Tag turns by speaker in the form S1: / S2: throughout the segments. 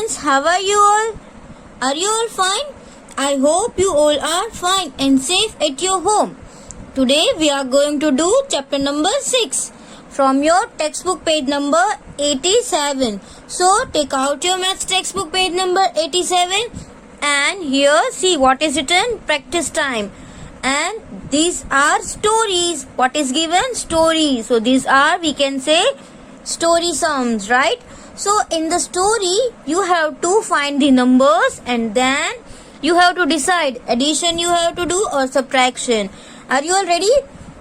S1: students, how are you all? Are you all fine? I hope you all are fine and safe at your home. Today we are going to do chapter number 6 from your textbook page number 87. So take out your maths textbook page number 87 and here see what is written, practice time. And these are stories. What is given? Stories. So these are, we can say, story sums, right? So in the story you have to find the numbers and then you have to decide addition you have to do or subtraction. Are you all ready?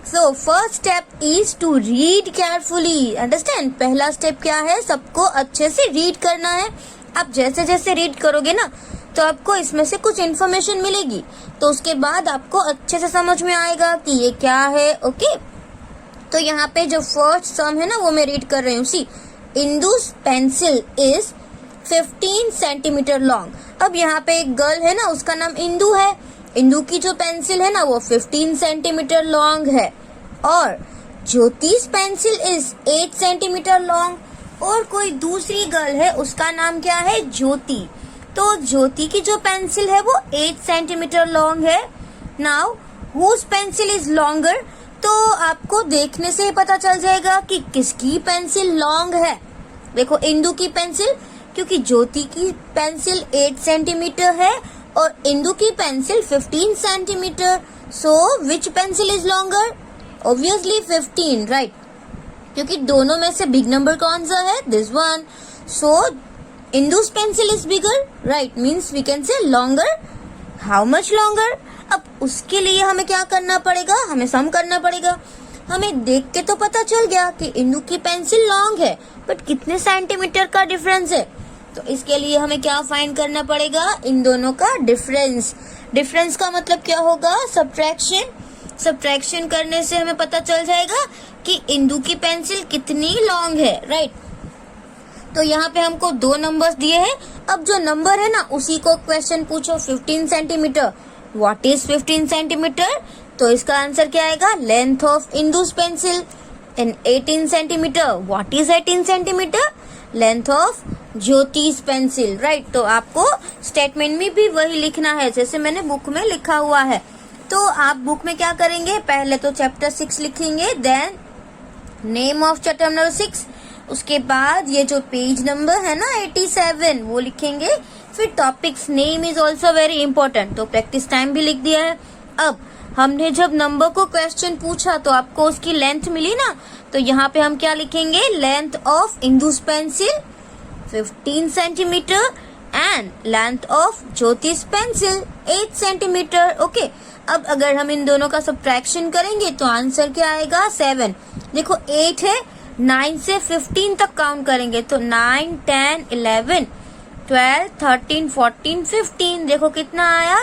S1: So first step is to read carefully. Understand? पहला step क्या है? सबको अच्छे से read करना है. आप जैसे जैसे read करोगे ना तो आपको इसमें से कुछ इन्फॉर्मेशन मिलेगी, तो उसके बाद आपको अच्छे से समझ में आएगा कि ये क्या है. ओके, तो यहाँ पे जो फर्स्ट सम है ना वो मैं रीड कर रही हूँ. See, Indu's pencil is 15 centimetre long. अब यहाँ पे एक गर्ल है ना, उसका नाम इंदु है. इंदु की जो पेंसिल है ना वो 15 सेंटीमीटर लॉन्ग है. और ज्योतिष पेंसिल इज 8 सेंटीमीटर लॉन्ग. और कोई दूसरी गर्ल है, उसका नाम क्या है? ज्योति. तो ज्योति की जो पेंसिल है वो 8 सेंटीमीटर लॉन्ग है. Now whose pencil is longer. तो आपको देखने से ही पता चल जाएगा कि किसकी पेंसिल लॉन्ग है. देखो, इंदु की पेंसिल, क्योंकि ज्योति की पेंसिल 8 सेंटीमीटर है और इंदु की pencil 15 centimetre. So which pencil is longer? Obviously 15, right? क्योंकि दोनों में से बिग नंबर कौन सा है? This one. So Indu's pencil is bigger, right? Means we can say longer. How much longer? अब उसके लिए हमें क्या करना पड़ेगा? हमें सम करना पड़ेगा. हमें देख के तो पता चल गया कि इंदु की पेंसिल लॉन्ग है, बट कितने सेंटीमीटर का डिफरेंस है? तो इसके लिए हमें क्या फाइंड करना पड़ेगा? इन दोनों का डिफरेंस. डिफरेंस का मतलब क्या होगा? सब्ट्रैक्शन. सब्ट्रैक्शन करने से हमें पता चल जाएगा कि इंदु की पेंसिल कितनी लॉन्ग है, राइट? तो यहाँ पे हमको 2 नंबर्स दिए हैं. अब जो नंबर है ना उसी को क्वेश्चन पूछो. 15 सेंटीमीटर, व्हाट इज 15 सेंटीमीटर? तो इसका आंसर क्या आएगा? Length of Indus pencil. And 18 centimetre, what is 18 centimetre? Length of ज्योतिष पेंसिल, राइट? तो आपको स्टेटमेंट में भी वही लिखना है जैसे मैंने बुक में लिखा हुआ है. तो आप बुक में क्या करेंगे? पहले तो चैप्टर 6 लिखेंगे, then name of chapter number 6, उसके बाद ये जो पेज नंबर है ना 87 वो लिखेंगे. फिर topics name is also very important. तो प्रैक्टिस टाइम भी लिख दिया है. अब हमने जब नंबर को क्वेश्चन पूछा तो आपको उसकी लेंथ मिली ना, तो यहाँ पे हम क्या लिखेंगे? Length of Indus pencil 15 centimetre and length of ज्योतिष पेंसिल 8 सेंटीमीटर. ओके, अब अगर हम इन दोनों का सब्ट्रैक्शन करेंगे तो आंसर क्या आएगा? 7. देखो 8 है, 9 से 15 तक काउंट करेंगे तो 9, 10, 11, 12, 13, 14, 15. देखो कितना आया?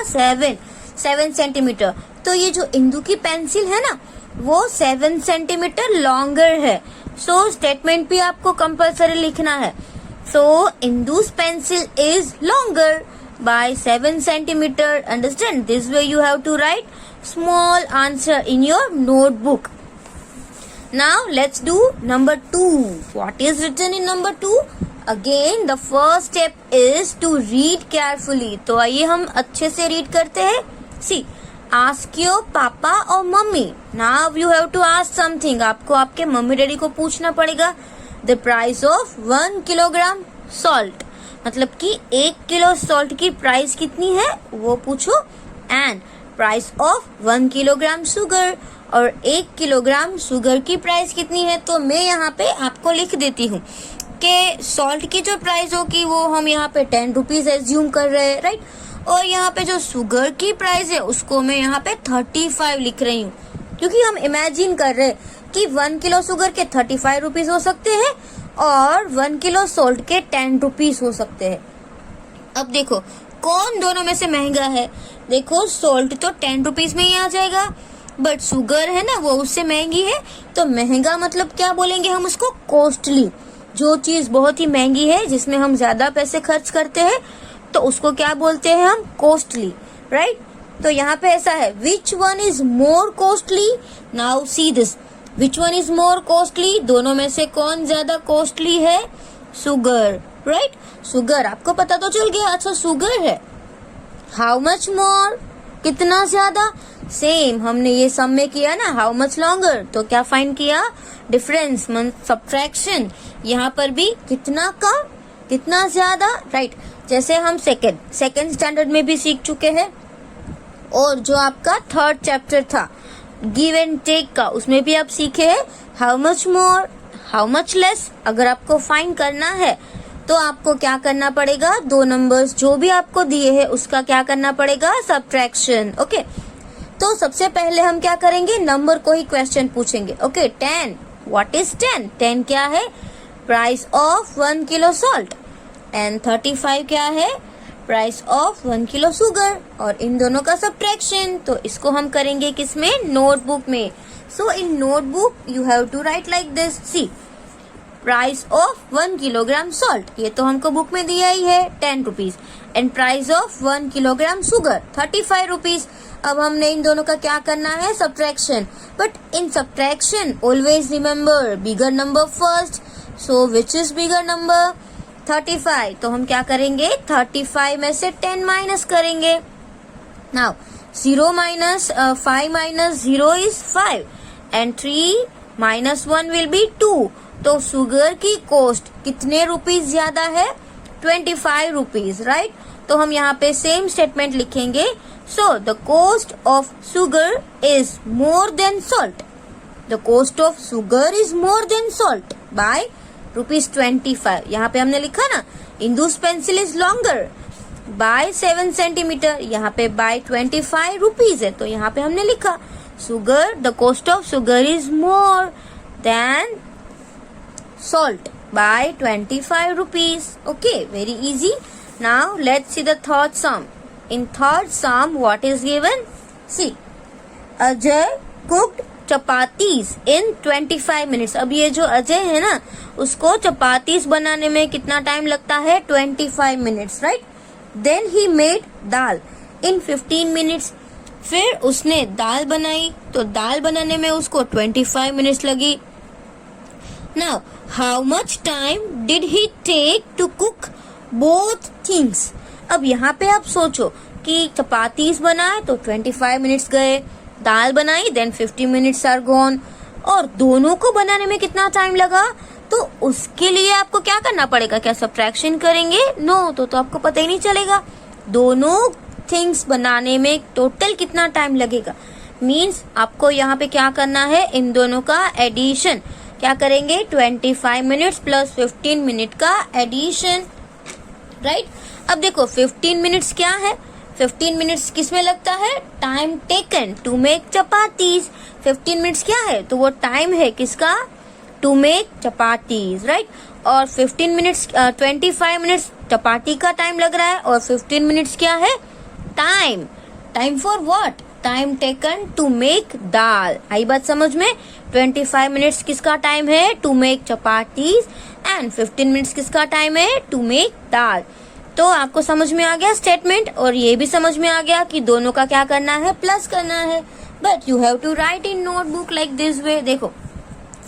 S1: 7 सेंटीमीटर. तो ये जो इंदु की पेंसिल है ना वो 7 सेंटीमीटर लॉन्गर है. सो स्टेटमेंट भी आपको कंपल्सरी लिखना है. So Indu's pencil is longer by 7 centimeter. Understand? This way you have to write small answer in your notebook. Now let's do number 2. What is written in number 2? Again the first step is to read carefully. तो आइए हम अच्छे से read करते हैं. See, ask your papa or mummy. Now you have to ask something. आपको आपके mummy daddy को पूछना पड़ेगा. The price of 1 kilogram salt. मतलब कि 1 किलो सॉल्ट की प्राइस कितनी है वो पूछो. And price of 1 kilogram sugar. और 1 किलोग्राम शुगर की प्राइस कितनी है? तो मैं यहाँ पे आपको लिख देती हूँ कि सॉल्ट की जो प्राइस होगी वो हम यहाँ पे 10 रुपीज एज्यूम कर रहे हैं, राइट? और यहाँ पे जो शुगर की प्राइस है उसको मैं यहाँ पे 35 लिख रही हूँ, क्योंकि हम इमेजिन कर रहे हैं कि 1 किलो शुगर के 35 रुपीज हो सकते हैं और 1 किलो सॉल्ट के 10 रुपीज हो सकते हैं. अब देखो कौन दोनों में से महंगा है? देखो सॉल्ट तो 10 रुपीज में ही आ जाएगा, बट शुगर है ना वो उससे महंगी है. तो महंगा मतलब क्या बोलेंगे हम उसको? कॉस्टली. जो चीज बहुत ही महंगी है, जिसमें हम ज्यादा पैसे खर्च करते हैं, तो उसको क्या बोलते हैं हम? Costly, right? तो यहाँ पे ऐसा है, which one is more costly? Now see this, which one is more costly? दोनों में से कौन ज्यादा कॉस्टली है? शुगर. राइट। शुगर आपको पता तो चल गया, अच्छा शुगर है। हाउ मच मोर, कितना ज्यादा। सेम हमने ये सम में किया ना, हाउ मच लॉन्गर, तो क्या फाइंड किया, डिफरेंस सब्ट्रैक्शन। यहाँ पर भी कितना कम कितना ज्यादा, राइट। जैसे हम सेकेंड स्टैंडर्ड में भी सीख चुके हैं, और जो आपका थर्ड चैप्टर था गिव एंड टेक का, उसमें भी आप सीखे हैं how much more how much less. अगर आपको फाइंड करना है तो आपको क्या करना पड़ेगा, दो नंबर्स जो भी आपको दिए हैं उसका क्या करना पड़ेगा, सब्ट्रैक्शन। ओके, तो सबसे पहले हम क्या करेंगे, नंबर को ही क्वेश्चन पूछेंगे। Okay, 10, what is 10? 10 क्या है, price of 1 kilo salt. And 35 क्या है, प्राइस ऑफ 1 किलो शुगर। और इन दोनों का सब्ट्रैक्शन, तो इसको हम करेंगे किसमें, नोटबुक में। So in notebook you have to write like this, see price of 1 kilogram salt, ये तो हमको बुक में दिया ही है 10 rupees, and price of 1 kilogram sugar 35 rupees. अब हमने इन दोनों का क्या करना है, subtraction. But in subtraction always remember bigger number first, so which is bigger number, 35। तो हम क्या करेंगे, 35 में से 10 माइनस करेंगे। Now 0 minus 5 minus 0 is 5, and 3 minus 1 will be 2। तो शुगर की कॉस्ट कितने रुपीज ज्यादा है, 25 रुपीज, राइट। तो हम यहाँ पे सेम स्टेटमेंट लिखेंगे, so the cost of sugar is more than salt, the cost of sugar is more than salt by ₹25। यहाँ पे हमने लिखा ना, Indu's pencil is longer by 7 centimetre, यहाँ पे बाय 25 रुपीज है, तो यहाँ पे हमने लिखा sugar, the cost of sugar is more then salt by 25 rupees. Okay, very easy. Now let's see the third sum. In third sum, what is given? See, Ajay cooked chapatis in 25 minutes. अब ये जो अजय है ना, उसको चपातीस बनाने में कितना time लगता है, 25 minutes, right? Then he made dal in 15 minutes. फिर उसने दाल बनाई, तो दाल बनाने में उसको 25 minutes लगी। Now, how much time did he take to cook both things? अब यहाँ पे आप सोचो कि चपातीस बनाए तो 25 मिनट्स गए, दाल बनाई देन 50 मिनट्स आर गॉन, और दोनों को बनाने में कितना टाइम लगा, तो उसके लिए आपको क्या करना पड़ेगा, क्या सब्ट्रैक्शन करेंगे, नो, तो आपको पता ही नहीं चलेगा दोनों थिंग्स बनाने में टोटल कितना टाइम लगेगा। मीन्स आपको यहाँ पे क्या करना है, इन दोनों का एडिशन क्या करेंगे, 25 मिनट्स प्लस 15 मिनट का एडिशन, राइट। अब देखो 15 मिनट्स क्या है, 15 मिनट्स किस में लगता है, time taken to make chapatis. 15 minutes क्या है, तो वो टाइम है किसका, टू मेक चपातीज, राइट। और 15 मिनट्स 25 मिनट्स चपाती का टाइम लग रहा है, और 15 मिनट्स क्या है, time for what, time taken to make dal. आई बात समझ में, 25 मिनट्स किसका टाइम है, to make chapatis, and 15 minutes किसका टाइम है, टू मेक दाल। तो आपको समझ में आ गया स्टेटमेंट, और ये भी समझ में आ गया कि दोनों का क्या करना है, प्लस करना है। But you have to write in notebook like this way. देखो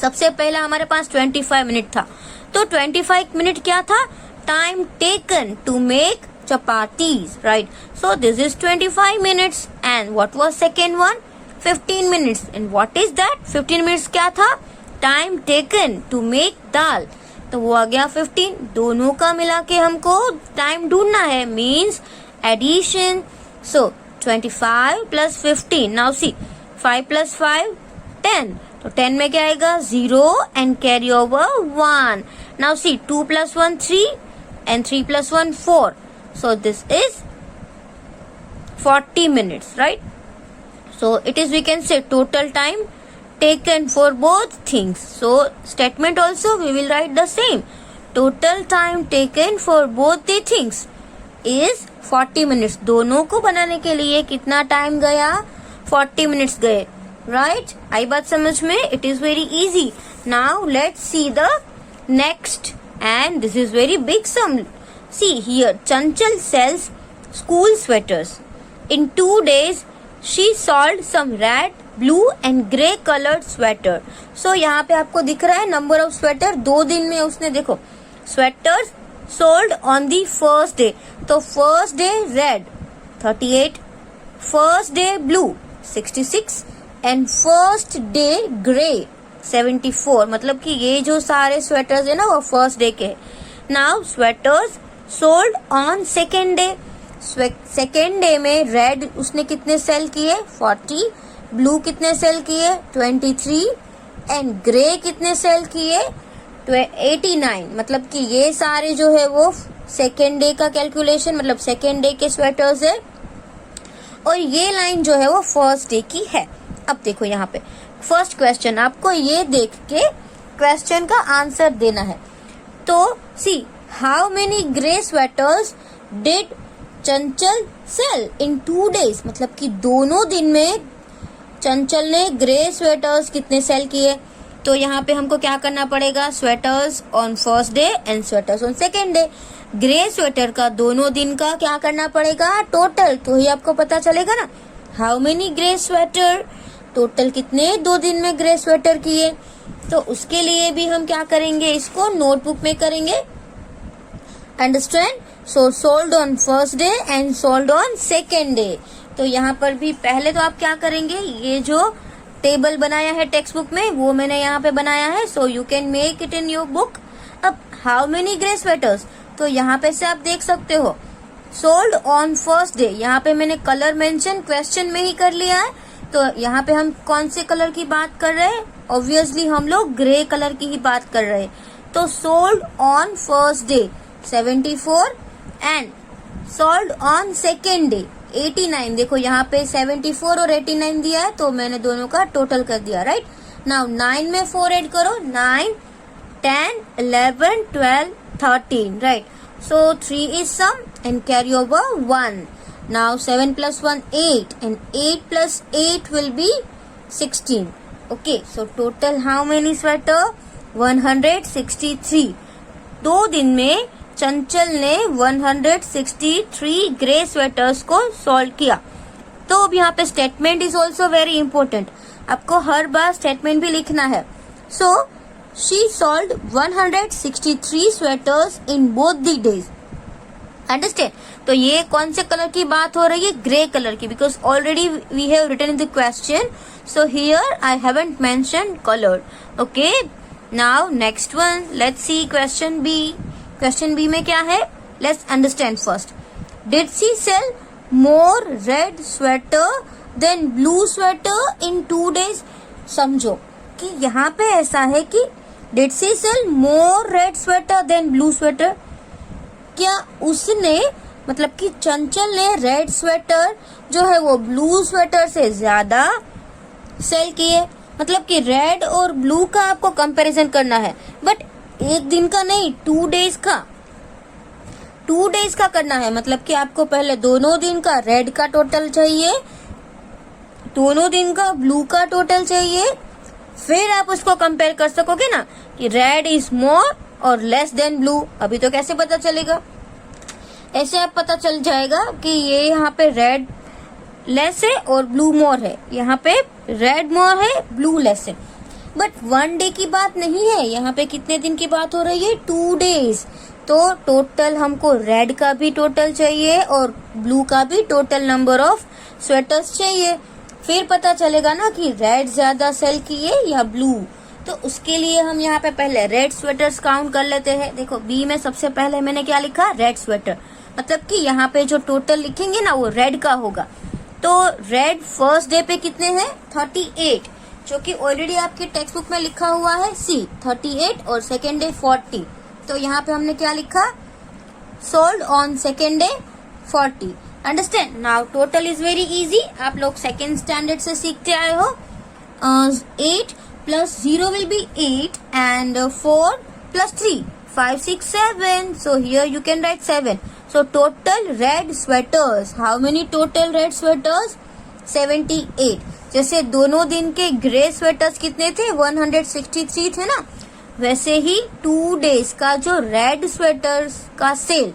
S1: सबसे पहला हमारे पास 25 मिनट था, तो 25 मिनट क्या था, time taken to make chapatis, right? So this is 25 minutes. And what was second one, 15 minutes. And what is that, 15 minutes क्या था, time taken to make dal, तो वो आ गया 15। दोनों का मिला के हमको टाइम ढूंढना है, मीन्स एडिशन। सो 25 प्लस 15, नाउ सी 5 प्लस 5 10, तो 10 में क्या आएगा, 0 and carry over 1। Now see 2 plus 1 3, and 3 plus 1 4, so this is 40 minutes, right? So it is, we can say, total time taken for both things. So statement also we will write the same, total time taken for both the things is 40 minutes. दोनों को बनाने के लिए कितना time गया, 40 minutes गए, right? आई बात समझ में, it is very easy. Now let's see the next, and this is very big sum. See here, Chanchal sells school sweaters. In 2 days, she sold some red, blue and grey colored sweater. So यहाँ पे आपको दिख रहा है number of sweater, 2 दिन में उसने देखो sweaters sold on the first day, तो first day red 38, first day blue 66 and first day grey 74। मतलब कि ये जो सारे स्वेटर्स है ना वो फर्स्ट डे के। Now sweaters sold on second day, second day में रेड उसने कितने सेल किए 40, ब्लू कितने सेल किए 23 एंड ग्रे कितने सेल किए 89। मतलब कि ये सारे जो है वो सेकेंड डे का कैलकुलेशन, मतलब सेकेंड डे के स्वेटर्स है, और ये लाइन जो है वो फर्स्ट डे की है। अब देखो यहाँ पे फर्स्ट क्वेश्चन, आपको ये देख के क्वेश्चन का आंसर देना है। तो सी how many grey sweaters did Chanchal cell in 2 days, मतलब कि दोनों दिन में चंचल ने ग्रे स्वेटर्स कितने सेल किए। तो यहाँ पे हमको क्या करना पड़ेगा, sweaters on first day and sweaters on second day. Grey sweater का दोनों दिन का क्या करना पड़ेगा टोटल, तो ही आपको पता चलेगा ना how many grey sweater, total कितने 2 दिन में ग्रे स्वेटर किए। तो उसके लिए भी हम क्या करेंगे, इसको नोटबुक में करेंगे। Understand? So sold on first day and sold on second day. तो यहाँ पर भी पहले तो आप क्या करेंगे, ये जो टेबल बनाया है टेक्स्ट बुक में वो मैंने यहाँ पे बनाया है, so you can make it in your book. अब हाउ मेनी ग्रे स्वेटर्स, तो यहाँ पे से आप देख सकते हो सोल्ड ऑन फर्स्ट डे, यहाँ पे मैंने कलर मेंशन क्वेश्चन में ही कर लिया है। तो यहाँ पे हम कौन से कलर की बात कर रहे हैं, ऑब्वियसली हम लोग ग्रे कलर की ही बात कर रहे हैं। तो sold on first day 74 and sold on second day 89। देखो यहाँ पे 74 और 89 दिया है, तो मैंने दोनों का टोटल कर दिया, राइट। नाउ 9 में 4 ऐड करो, 9 10 11 12 13, right. So 3 is sum and carry over 1. Now 7 plus 1 8 and 8 plus 8 will be 16. Okay, so total how many sweater 163। 2 दिन में चंचल ने 163 ग्रे स्वेटर्स को सॉल्व किया। तो अब यहाँ पे statement is also very important, आपको हर बार स्टेटमेंट भी लिखना है। सो she sold 163 sweaters in both the days. Understand? तो ये कौन से कलर की बात हो रही है, ग्रे कलर की, because already we have written in the question, so here I haven't mentioned color. Okay, now next one, let's see question B. Question B में क्या है, let's understand first. Did she sell more red sweater than blue sweater in 2 days? समझो कि यहाँ पे ऐसा है कि Did she sell more red sweater than blue sweater? क्या उसने, मतलब कि चंचल ने रेड स्वेटर जो है वो ब्लू स्वेटर से ज्यादा सेल किए। मतलब कि रेड और ब्लू का आपको कंपैरिजन करना है, बट एक दिन का नहीं, 2 days का, 2 days का करना है। मतलब कि आपको पहले दोनों दिन का रेड का टोटल चाहिए, दोनों दिन का ब्लू का टोटल चाहिए, फिर आप उसको कंपेयर कर सकोगे ना कि रेड इज मोर और लेस देन ब्लू। अभी तो कैसे पता चलेगा, ऐसे आप पता चल जाएगा कि ये यहाँ पे रेड लेस है और ब्लू मोर है, यहाँ पे रेड मोर है ब्लू लेस है। बट 1 डे की बात नहीं है, यहाँ पे कितने दिन की बात हो रही है, 2 days। तो टोटल हमको रेड का भी टोटल चाहिए और ब्लू का भी टोटल नंबर ऑफ स्वेटर्स चाहिए, फिर पता चलेगा ना कि रेड ज्यादा सेल किए या ब्लू। तो उसके लिए हम यहाँ पे पहले रेड स्वेटर्स काउंट कर लेते हैं। देखो बी में सबसे पहले मैंने क्या लिखा, रेड स्वेटर, मतलब कि यहाँ पे जो टोटल लिखेंगे ना वो रेड का होगा। तो रेड फर्स्ट डे पे कितने हैं 38, जो कि ऑलरेडी आपके टेक्स्ट बुक में लिखा हुआ है सी 38, और सेकेंड डे 40। तो यहाँ पे हमने क्या लिखा, sold on second day 40। Understand? Now total is very easy, आप लोग सेकेंड स्टैंडर्ड से सीखते आए हो। 8 plus 0 will be 8 and 4 plus 3 5 6 7, so here you can write 7. So total red sweaters, how many total red sweaters 78। जैसे दोनों दिन के ग्रे स्वेटर्स कितने थे 163 थे ना, वैसे ही 2 days का जो रेड स्वेटर्स का सेल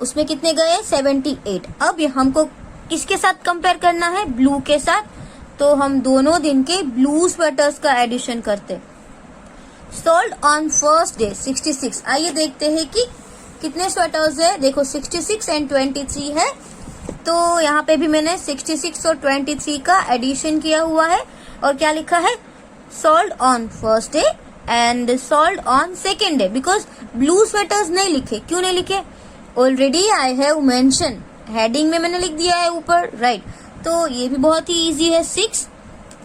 S1: उसमें कितने गए 78। अब हमको किसके साथ कंपेयर करना है, ब्लू के साथ। तो हम दोनों दिन के ब्लू स्वेटर्स का एडिशन करते। Sold on first day 66। आइए देखते हैं कि कितने स्वेटर्स है, देखो 66 एंड 23 है, तो यहाँ पे भी मैंने 66 और 23 का एडिशन किया हुआ है और क्या लिखा है, sold on first day and sold on second day, because blue sweaters नहीं लिखे, क्यों नहीं लिखे, already I have mention, heading में मैंने लिख दिया है ऊपर, राइट। तो ये भी बहुत ही इजी है, 6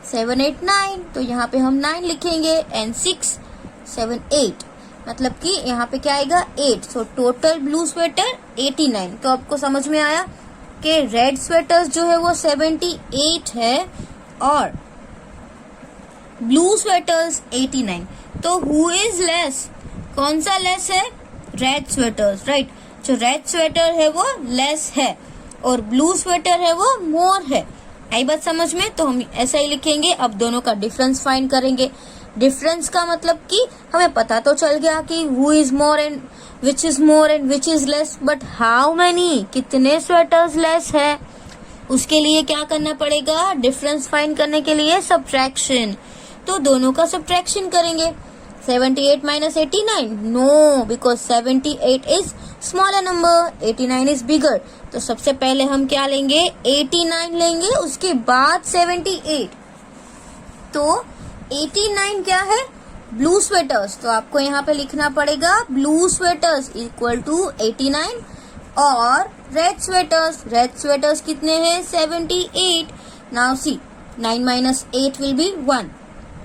S1: 7 8 9, तो यहाँ पे हम 9 लिखेंगे एंड 6 7 8, मतलब कि यहाँ पे क्या आएगा 8, सो टोटल ब्लू स्वेटर 89। तो आपको समझ में आया कि रेड स्वेटर्स जो है वो 78 है और ब्लू स्वेटर्स 89। तो हु इज लेस, कौन सा लेस है, रेड स्वेटर्स, राइट। जो रेड स्वेटर है वो लेस है और ब्लू स्वेटर है वो मोर है। आई बात समझ में, तो हम ऐसा ही लिखेंगे। अब दोनों का डिफरेंस फाइंड करेंगे। डिफरेंस का मतलब कि हमें पता तो चल गया कि who is more and which is more and which is less, but how many, कितने स्वेटर्स लेस है, उसके लिए क्या करना पड़ेगा, डिफरेंस फाइंड करने के लिए सब्ट्रैक्शन। तो दोनों का सब्ट्रैक्शन करेंगे। 78 minus 89, no, because 78 is smaller number, 89 is bigger. तो सबसे पहले हम क्या लेंगे, 89 लेंगे, उसके बाद 78। तो 89 क्या है, ब्लू स्वेटर्स, तो आपको यहाँ पे लिखना पड़ेगा ब्लू स्वेटर्स इक्वल टू 89 और रेड स्वेटर्स कितने हैं, 78। Now see 9 minus 8 will be 1,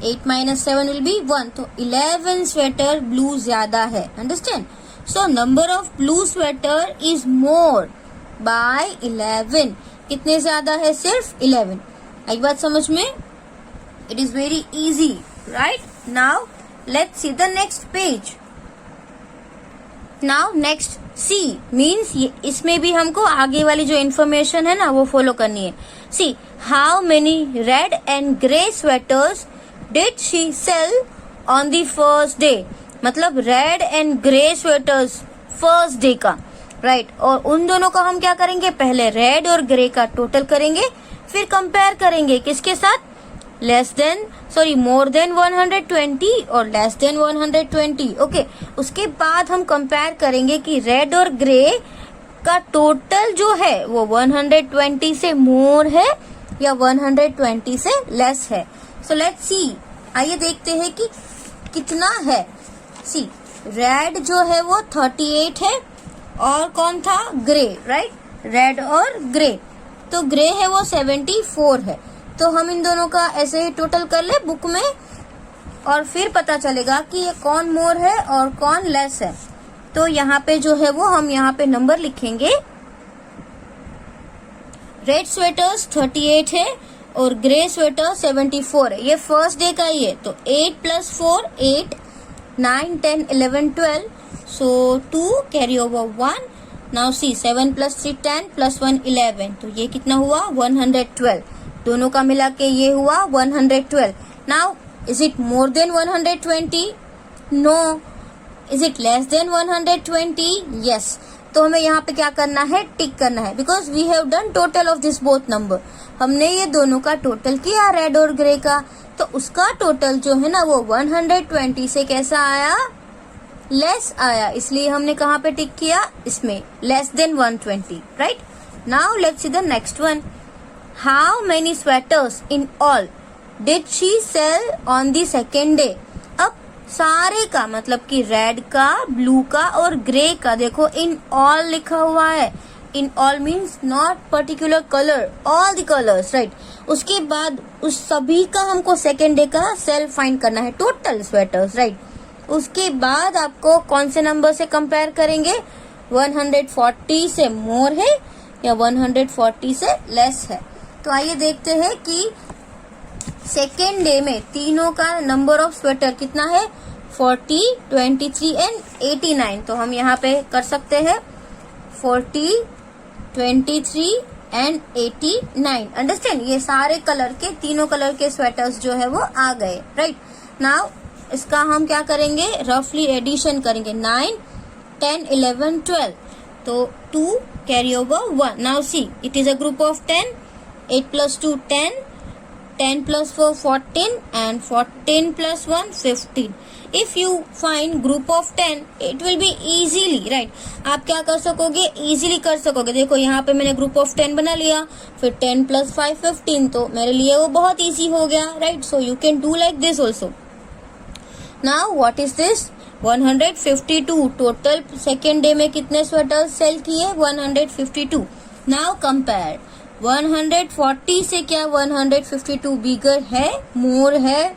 S1: 8 minus 7 will be 1, तो 11 स्वेटर ब्लू ज्यादा है, understand. So number of blue sweater is more by 11, कितने ज्यादा है, सिर्फ 11। एक बात समझ में, it is very easy, right. Now let's see the next page. Now next see means इसमें भी हमको आगे वाली जो इन्फॉर्मेशन है ना वो फॉलो करनी है। See how many red and grey sweaters did she sell on the first day, मतलब red and grey sweaters first day का, राइट। और उन दोनों का हम क्या करेंगे, पहले रेड और ग्रे का टोटल करेंगे, फिर कंपेयर करेंगे किसके साथ, मोर देन 120 और लेस देन 120, ओके। उसके बाद हम कंपेयर करेंगे कि रेड और ग्रे का टोटल जो है वो 120 से मोर है या 120 से लेस है। सो लेट्स सी, आइए देखते हैं कि कितना है। सी रेड जो है वो 38 है और कौन था, ग्रे, राइट, रेड और ग्रे। तो ग्रे है वो 74 है। तो हम इन दोनों का ऐसे ही टोटल कर ले बुक में और फिर पता चलेगा कि ये कौन मोर है और कौन लेस है। तो यहाँ पे जो है वो हम यहाँ पे नंबर लिखेंगे, रेड स्वेटर्स 38 है और ग्रे स्वेटर 74 है, ये फर्स्ट डे का ही है। तो 8 + 4 8, 9 10 11 12, सो 2 कैरी ओवर 1। नाउ सी 7 + 3 10 + 1 11, तो ये कितना हुआ 112। दोनों का मिला के ये हुआ 112। Now is it more than 120, no. Is it less than 120, yes. तो हमें यहाँ पे क्या करना है, टिक करना है, because we have done total of this both number. हमने ये दोनों का टोटल किया रेड और ग्रे का, तो उसका टोटल जो है ना वो 120 से कैसा आया, लेस आया, इसलिए हमने कहाँ पे टिक किया, इसमें less than 120, right. Now let's see the next one. How many sweaters in all did she sell on the second day. अब सारे का मतलब कि रेड का, ब्लू का और ग्रे का देखो इन ऑल लिखा हुआ है। In all means not particular colour, all the colours, right. उसके बाद उस सभी का हमको सेकेंड डे का सेल फाइंड करना है, टोटल स्वेटर्स, राइट। उसके बाद आपको कौन से नंबर से कंपेयर करेंगे, 140 से मोर है या 140 से लेस है। तो आइए देखते हैं कि सेकेंड डे में तीनों का नंबर ऑफ स्वेटर कितना है, 40, 23 एंड 89। तो हम यहाँ पे कर सकते हैं 40, 23 एंड 89, अंडरस्टैंड। ये सारे कलर के, तीनों कलर के स्वेटर्स जो है वो आ गए, राइट। नाउ इसका हम क्या करेंगे, रफली एडिशन करेंगे, 9 10 11 12, तो 2 carry over 1। Now see it is a group of 10, 8 + 2 10, 10 plus 4 14 and 14 plus 1 15. If you find group of 10 it will be easily right. आप क्या कर सकोगे, easily कर सकोगे. देखो यहाँ पे मैंने group of 10 बना लिया, फिर 10 plus 5 15, तो मेरे लिए वो बहुत easy हो गया right. So you can do like this also. Now what is this? 152 total second day में कितने स्वेटर सेल किए? 152. नाउ कंपेयर 140 से क्या 152 बिगर है, मोर है?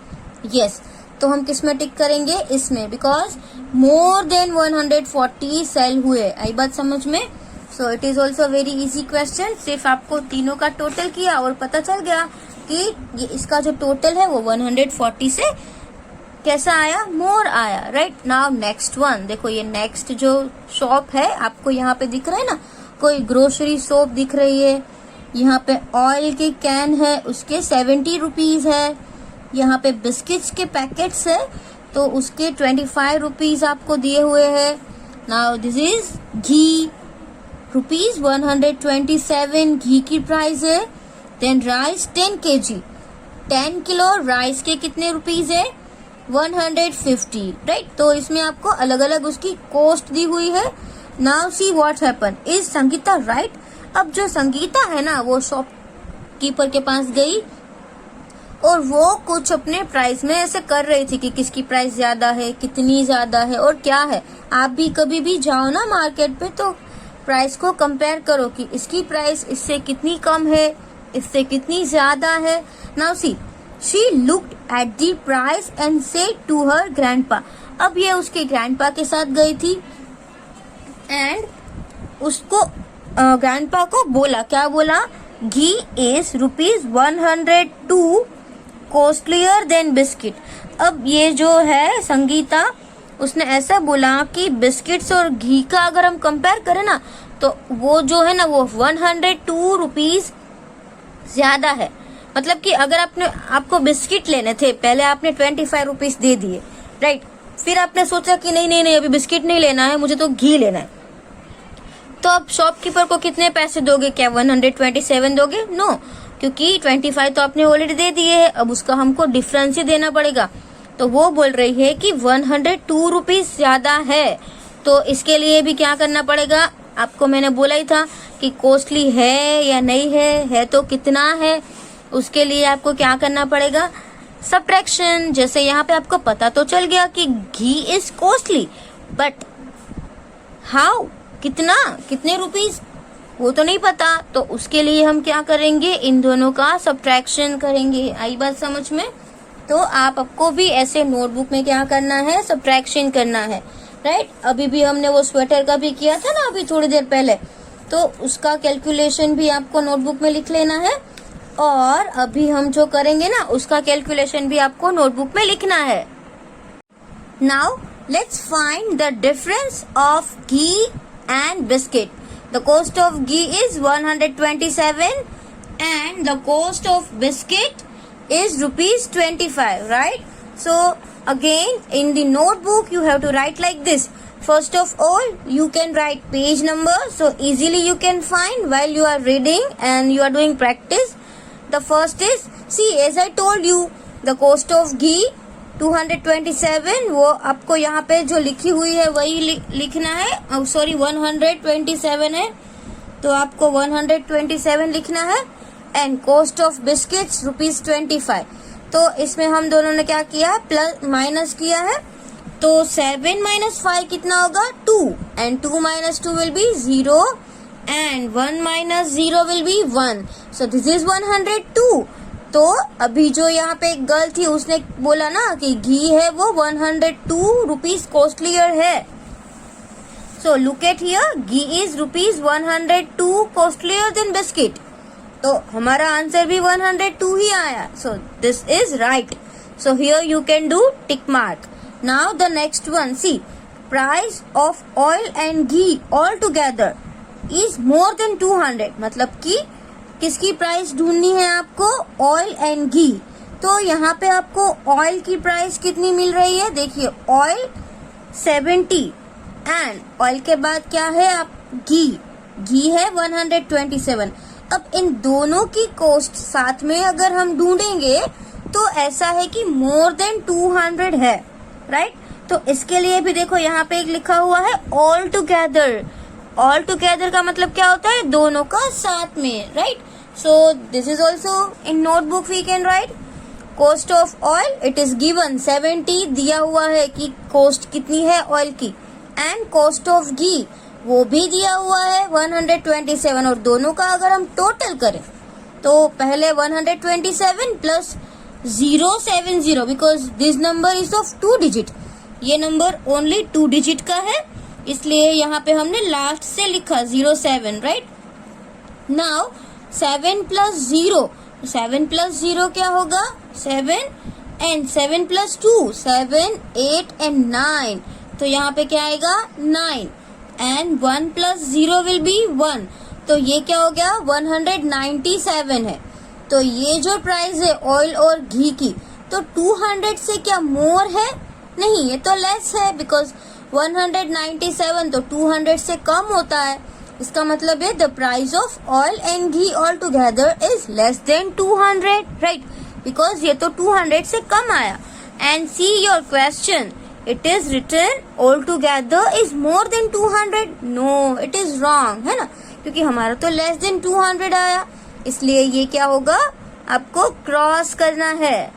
S1: यस. तो हम किस में टिक करेंगे? इसमें, बिकॉज मोर देन 140 सेल हुए. आई बात समझ में? So it is also very easy question. सिर्फ आपको तीनों का टोटल किया और पता चल गया कि ये इसका जो टोटल है वो 140 से कैसा आया? मोर आया राइट. नाउ नेक्स्ट वन देखो, ये नेक्स्ट जो शॉप है आपको यहाँ पे दिख रहा है ना, कोई ग्रोसरी शॉप दिख रही है. यहाँ पे ऑयल की कैन है, उसके 70 रुपीज है. यहाँ पे बिस्किट्स के पैकेट्स है तो उसके 25 रुपीज आपको दिए हुए हैं. Now this is ghee, rupees 127 घी की प्राइस है. Then rice 10 kg, 10 kilo rice के कितने रुपीज है? 150 राइट. तो इसमें आपको अलग अलग उसकी कॉस्ट दी हुई है. Now see what happen. Is Sangeeta right? अब जो संगीता है ना वो शॉपकीपर के पास गई और वो कुछ अपने प्राइस में ऐसे कर रही थी कि किसकी प्राइस ज्यादा है, कितनी ज्यादा है और क्या है. आप भी कभी भी जाओ ना मार्केट पे तो प्राइस को कंपेयर करो कि इसकी प्राइस इससे कितनी कम है, इससे कितनी ज्यादा है. Now see She looked at the price and said to her grandpa. अब ये उसके grandpa के साथ गई थी and उसको grandpa को बोला, क्या बोला? घी is ₹102 costlier than biscuit. अब ये जो है संगीता, उसने ऐसा बोला कि बिस्किट्स और घी का अगर हम कंपेयर करें ना तो वो जो है ना वो 102 रुपीज ज्यादा है. मतलब कि अगर आपको बिस्किट लेने थे, पहले आपने 25 रुपीज दे दिए राइट. फिर आपने सोचा कि नहीं अभी बिस्किट नहीं लेना है, मुझे तो घी लेना है. तो अब शॉपकीपर को कितने पैसे दोगे? क्या 127 दोगे? नो, क्योंकि 25 तो आपने ऑलरेडी दे दिए है. अब उसका हमको डिफरेंस ही देना पड़ेगा. तो वो बोल रही है कि 102 रुपीज ज्यादा है. तो इसके लिए भी क्या करना पड़ेगा? आपको मैंने बोला ही था कि कॉस्टली है या नहीं है तो कितना है. उसके लिए आपको क्या करना पड़ेगा? सब्ट्रैक्शन. जैसे यहाँ पे आपको पता तो चल गया कि घी इज कॉस्टली, बट हाउ, कितने रुपीस वो तो नहीं पता. तो उसके लिए हम क्या करेंगे? इन दोनों का सब्ट्रैक्शन करेंगे. आई बात समझ में? तो आपको भी ऐसे नोटबुक में क्या करना है? सब्ट्रैक्शन करना है राइट. अभी भी हमने वो स्वेटर का भी किया था ना अभी थोड़ी देर पहले, तो उसका कैलकुलेशन भी आपको नोटबुक में लिख लेना है. और अभी हम जो करेंगे ना उसका कैलकुलेशन भी आपको नोटबुक में लिखना है. Now let's find the difference of ghee and biscuit. The cost of ghee is 127 and the cost of biscuit is ₹25, right? So again in the notebook you have to write like this. First of all you can write page number, so easily you can find while you are reading and you are doing practice. The first is, see as I told you, the cost of ghee 227, वो आपको यहाँ पे जो लिखी हुई है वही लिखना है. सॉरी 127 है तो आपको 127 लिखना है. And cost of biscuits ₹25. तो इसमें हम दोनों ने क्या किया? प्लस माइनस किया है. तो 7 - 5 कितना होगा? 2. And 2 - 2 will be 0 and 1 - 0 will be 1. So this is 102. तो अभी जो यहाँ पे एक गर्ल थी उसने बोला ना कि घी है वो 102 रुपीज कॉस्टलियर है. So look at here, ghee is ₹102 costlier than biscuit. तो हमारा आंसर भी 102 ही आया. So this is right. So here you can do tick mark. Now the next one, see price of oil and ghee all together is more than 200. मतलब कि किसकी price ढूंढनी है आपको? Oil and ghee. तो यहाँ पे आपको ऑयल की प्राइस कितनी मिल रही है? देखिए ऑयल 70 एंड ऑयल के बाद क्या है? आप घी है 127. अब इन दोनों की कॉस्ट साथ में अगर हम ढूंढेंगे तो ऐसा है कि मोर देन 200 है, राइट। तो इसके लिए भी देखो यहाँ पे एक लिखा हुआ है ऑल टुगेदर। ऑल टुगेदर का मतलब क्या होता है, दोनों का साथ में, right. So this is also in notebook we can write cost of oil, it is given 70 दिया हुआ है कि कॉस्ट कितनी है ऑयल की, एंड कॉस्ट ऑफ घी वो भी दिया हुआ है 127, और दोनों का अगर हम टोटल करें तो पहले 127 plus 070 because this number is of 2 digit, ये नंबर ओनली 2 डिजिट का है, इसलिए यहाँ पे हमने लास्ट से लिखा 07, राइट। नाउ 7 प्लस 0, 7 प्लस 0 क्या होगा 7, एंड 7 प्लस 2 7, 8 एंड 9, तो यहाँ पे क्या आएगा 9, एंड 1 प्लस 0 विल बी 1, तो ये क्या हो गया 197 है। तो ये जो प्राइस है ऑयल और घी की, तो 200 से क्या मोर है, नहीं, ये तो लेस है, बिकॉज 197 तो 200 से कम होता है, इसका मतलब है the price of oil and ghee all together is less than 200, right, because ये तो 200 से कम आया। And see your question, it is written all together is more than 200, no it is wrong, है ना, क्योंकि हमारा तो लेस देन 200 आया, इसलिए ये क्या होगा आपको क्रॉस करना है।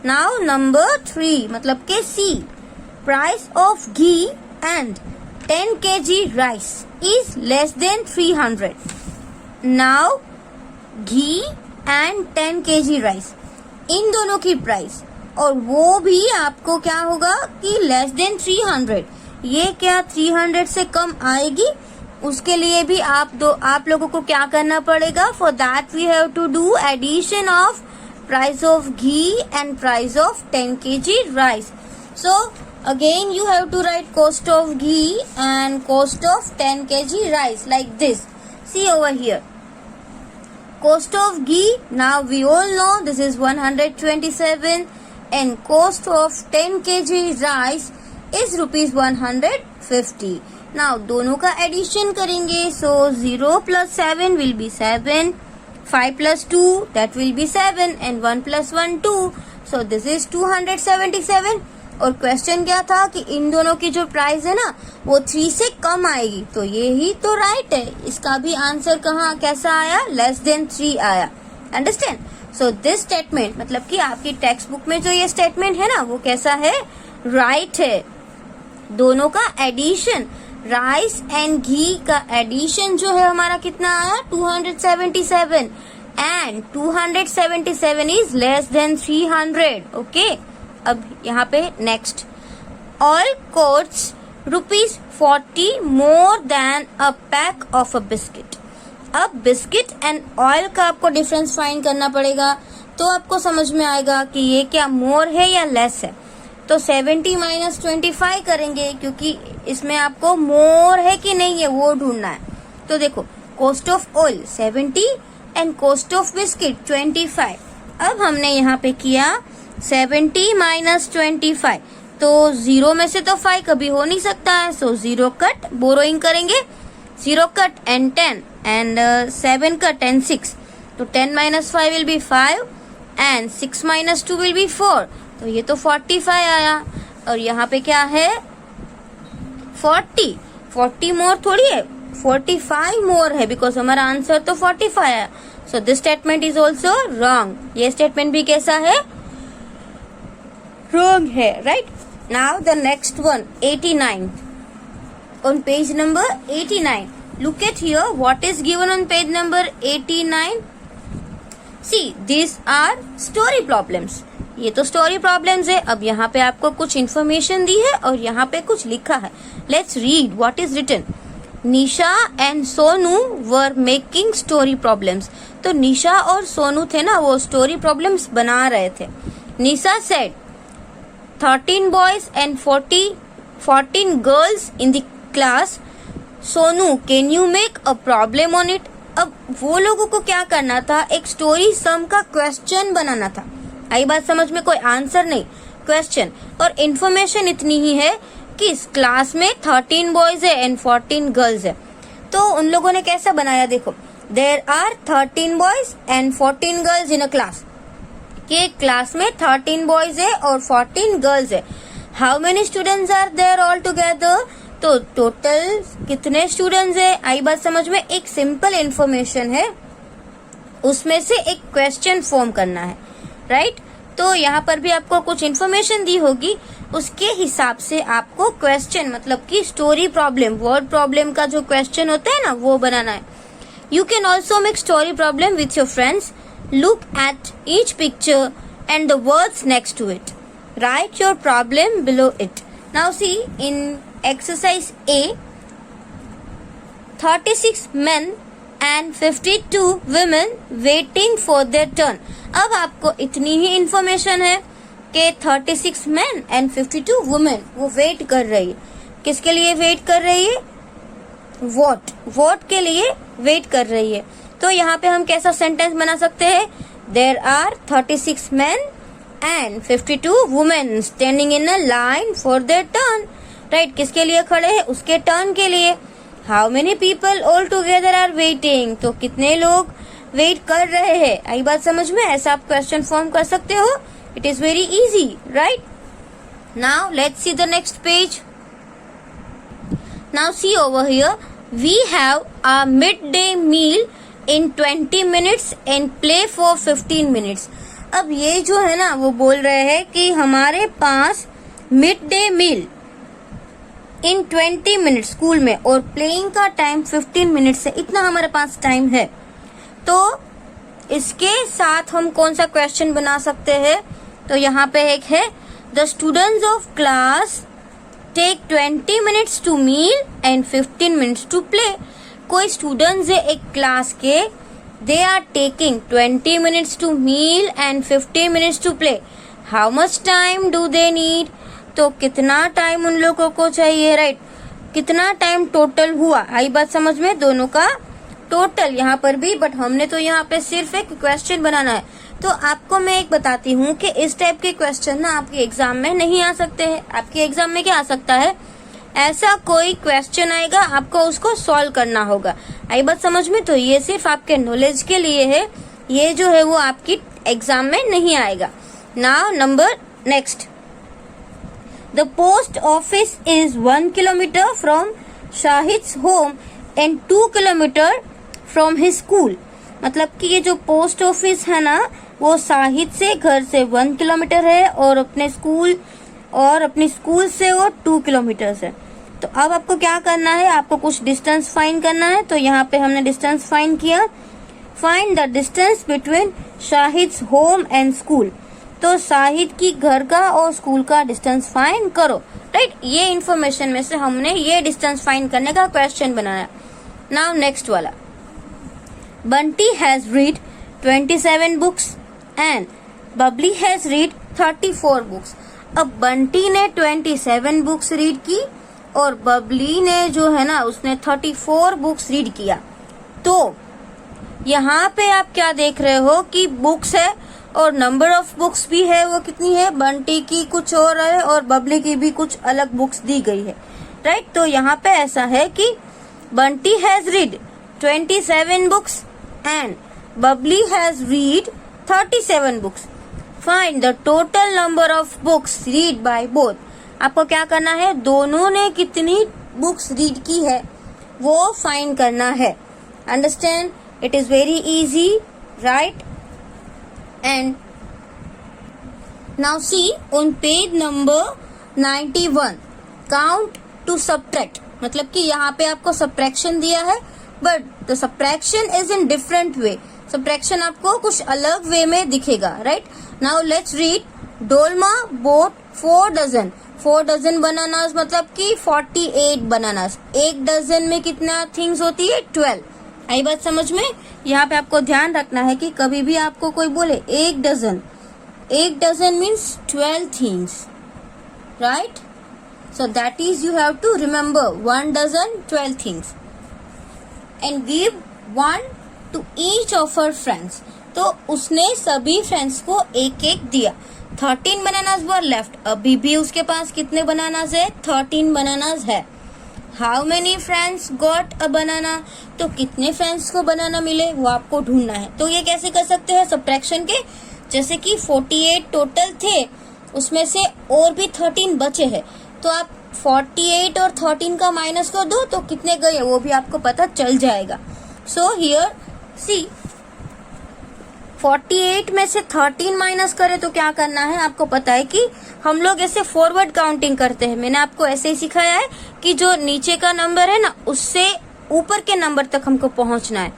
S1: नाउ नंबर 3 मतलब के see, price of ghee and 10 kg rice is less than 300। Now ghee and 10 kg rice, इन दोनों की प्राइस, और वो भी आपको क्या होगा कि लेस देन 300, ये क्या 300 से कम आएगी, उसके लिए भी आप लोगों को क्या करना पड़ेगा, for that we have to do addition of price of ghee and price of 10 kg rice. So again you have to write cost of ghee and cost of 10 kg rice like this. See over here. Cost of ghee, now we all know this is 127 and cost of 10 kg rice is rupees 150. Now दोनों का addition करेंगे, so 0 plus 7 will be 7, 5 plus 2 that will be 7 and 1 plus 1 2. So this is 277. और question क्या था कि इन दोनों की जो प्राइस है ना वो 3 से कम आएगी, तो ये ही तो राइट है, इसका भी आंसर कहाँ कैसा आया, लेस देन 3 आया, अंडरस्टैंड। सो दिस स्टेटमेंट मतलब कि आपकी टेक्स्ट बुक में जो ये स्टेटमेंट है ना वो कैसा है, राइट है। दोनों का एडिशन, राइस एंड घी का एडिशन जो है हमारा कितना आया 277, and 277 is less than 300, okay. अब यहाँ पे next, oil costs ₹40 more than a pack of a biscuit. अब बिस्किट एंड ऑयल का आपको डिफरेंस फाइंड करना पड़ेगा, तो आपको समझ में आएगा कि ये क्या मोर है या लेस है। तो 70 माइनस 25 करेंगे, क्योंकि इसमें आपको मोर है कि नहीं है वो ढूंढना है। तो देखो cost of oil 70 and cost of biscuit 25। अब हमने यहाँ पे किया 70 माइनस 25, तो 0 में से तो 5 कभी हो नहीं सकता है, सो 0 कट, बोरोइंग करेंगे, 0 cut and 10 and 7 cut and 6, तो 10 minus 5 will be 5 and 6 minus 2 will be 4, तो ये तो 45 आया। और यहाँ पे क्या है 40 मोर थोड़ी है, 45 मोर है, बिकॉज हमारा आंसर तो 45 आया। So this statement is also wrong, ये स्टेटमेंट भी कैसा है, wrong है, right? Now the next one, 89. On page number 89, look at here what is given on page number 89. See, these are story problems. ये तो story problems है। अब यहाँ पे आपको कुछ इन्फॉर्मेशन दी है और यहाँ पे कुछ लिखा है, let's read what is written. Nisha and Sonu were making story problems. तो निशा और सोनू थे ना, वो स्टोरी प्रॉब्लम्स बना रहे थे। निशा said 13 boys and 14 girls in the class. Sonu, can you make a problem on it? अब वो लोगों को क्या करना था, एक स्टोरी सम का क्वेश्चन बनाना था। आई बात समझ में, कोई आंसर नहीं, क्वेश्चन। और इन्फॉर्मेशन इतनी ही है कि इस क्लास में 13 बॉयज है एंड 14 गर्ल्स है। तो उन लोगों ने कैसा बनाया, देखो there are 13 boys and 14 girls in a class, कि क्लास में 13 बॉयज है और 14 गर्ल्स है. How many students are there all together, तो टोटल कितने स्टूडेंट्स है. आई बात समझ में. एक सिंपल इंफॉर्मेशन है, उसमें से एक क्वेश्चन फॉर्म करना है, राइट. तो यहाँ पर भी आपको कुछ इन्फॉर्मेशन दी होगी, उसके हिसाब से आपको क्वेश्चन मतलब कि स्टोरी प्रॉब्लम, वर्ड प्रॉब्लम का जो क्वेश्चन होता है ना, वो बनाना है. You can also make story problem with your friends. Look at each picture and the words next to it. Write your problem below it. Now see in exercise A, 36 men and 52 women waiting for their turn. अब आपको इतनी ही information है कि 36 men and 52 women वो wait कर रही है. किसके लिए वेट कर रही है? वोट के लिए वेट कर रही है. तो यहाँ पे हम कैसा सेंटेंस बना सकते हैं? There are 36 men and 52 women standing in a line for their turn. Right, किसके लिए खड़े हैं? उसके टर्न के लिए. How many people all together are waiting, तो कितने लोग वेट कर रहे हैं. आई बात समझ में. ऐसा आप क्वेश्चन फॉर्म कर सकते हो. It is very easy, right. Now let's see the next page. Now see over here, we have a mid day meal in 20 minutes and play for 15 minutes. अब ये जो है ना, वो बोल रहे हैं कि हमारे पास mid day meal in 20 minute school में और प्लेइंग का टाइम 15 मिनट्स है. इतना हमारे पास टाइम है. तो इसके साथ हम कौन सा क्वेश्चन बना सकते हैं? तो यहाँ पे एक है, the students of class take 20 minutes to meal and 15 minutes to play. कोई स्टूडेंट्स है एक क्लास के, they are taking 20 minutes to meal and 15 minutes to play. How much time do they need, तो कितना टाइम उन लोगों को चाहिए, राइट. कितना टाइम टोटल हुआ. आई बात समझ में. दोनों का टोटल यहाँ पर भी, बट हमने तो यहाँ पे सिर्फ एक क्वेश्चन बनाना है. तो आपको मैं एक बताती हूँ कि इस टाइप के क्वेश्चन ना आपके एग्जाम में नहीं आ सकते हैं. आपके एग्जाम में क्या आ सकता है? ऐसा कोई क्वेश्चन आएगा, आपको उसको सॉल्व करना होगा. आई बात समझ में. तो ये सिर्फ आपके नॉलेज के लिए है, ये जो है वो आपकी एग्जाम में नहीं आएगा. Now number next, the post office is 1 kilometer from Shahid's home and 2 kilometer from his school. मतलब कि ये जो पोस्ट ऑफिस है ना, वो शाहिद से घर से 1 किलोमीटर है और अपने स्कूल से वो 2 किलोमीटर है. तो अब आपको क्या करना है? आपको कुछ डिस्टेंस फाइंड करना है. तो यहाँ पे हमने डिस्टेंस फाइंड किया. Find the distance between Shahid's home and school. तो शाहिद की घर का और स्कूल का डिस्टेंस फाइंड करो, राइट. ये इन्फॉर्मेशन में से हमने ये डिस्टेंस फाइंड करने का क्वेश्चन बनाया. नाउ नेक्स्ट वाला, Bunty has read 27 books and Babli has read 34 books. अब बंटी ने 27 बुक्स रीड की और बबली ने जो है ना, उसने 34 बुक्स रीड किया. तो यहाँ पे आप क्या देख रहे हो कि बुक्स है और नंबर ऑफ बुक्स भी है, वो कितनी है? बंटी की कुछ और है और बबली की भी कुछ अलग बुक्स दी गई है, राइट. तो यहाँ पे ऐसा है कि Bunty has read 27 books and Babli has read 37 books. Find the total number of books read by both. आपको क्या करना है? दोनों ने कितनी बुक्स रीड की है वो फाइंड करना है. Understand? It is very easy, right. And now see on page number 91, count to subtract. मतलब कि यहाँ पे आपको subtraction दिया है, but the subtraction is in different way. Subtraction आपको कुछ अलग वे में दिखेगा, right? Now let's read. Dolma bought 4 dozen. 4 dozen bananas मतलब कि 48 bananas. एक डजन में कितना थिंग्स होती है? 12. आई बात समझ में. यहाँ पे आपको ध्यान रखना है कि कभी भी आपको कोई बोले एक dozen means 12 things, right. So that is you have to remember 1 dozen 12 things and give 1 to each of her friends. तो उसने सभी फ्रेंड्स को एक एक दिया. 13 बनानास वर लेफ्ट. अभी भी उसके पास कितने बनानास है? 13 बनानास है. How many friends got a banana, तो कितने फ्रेंड्स को बनाना मिले वो आपको ढूंढना है। तो ये कैसे कर सकते हैं सब्ट्रैक्शन के, जैसे कि 48 टोटल थे, उसमें से और भी 13 बचे हैं, तो आप 48 और 13 का माइनस कर दो तो कितने गए वो भी आपको पता चल जाएगा। सो हियर सी 48 में से 13 माइनस करें तो क्या करना है, आपको पता है कि हम लोग ऐसे फॉरवर्ड काउंटिंग करते हैं। मैंने आपको ऐसे ही सिखाया है कि जो नीचे का नंबर है ना उससे ऊपर के नंबर तक हमको पहुंचना है।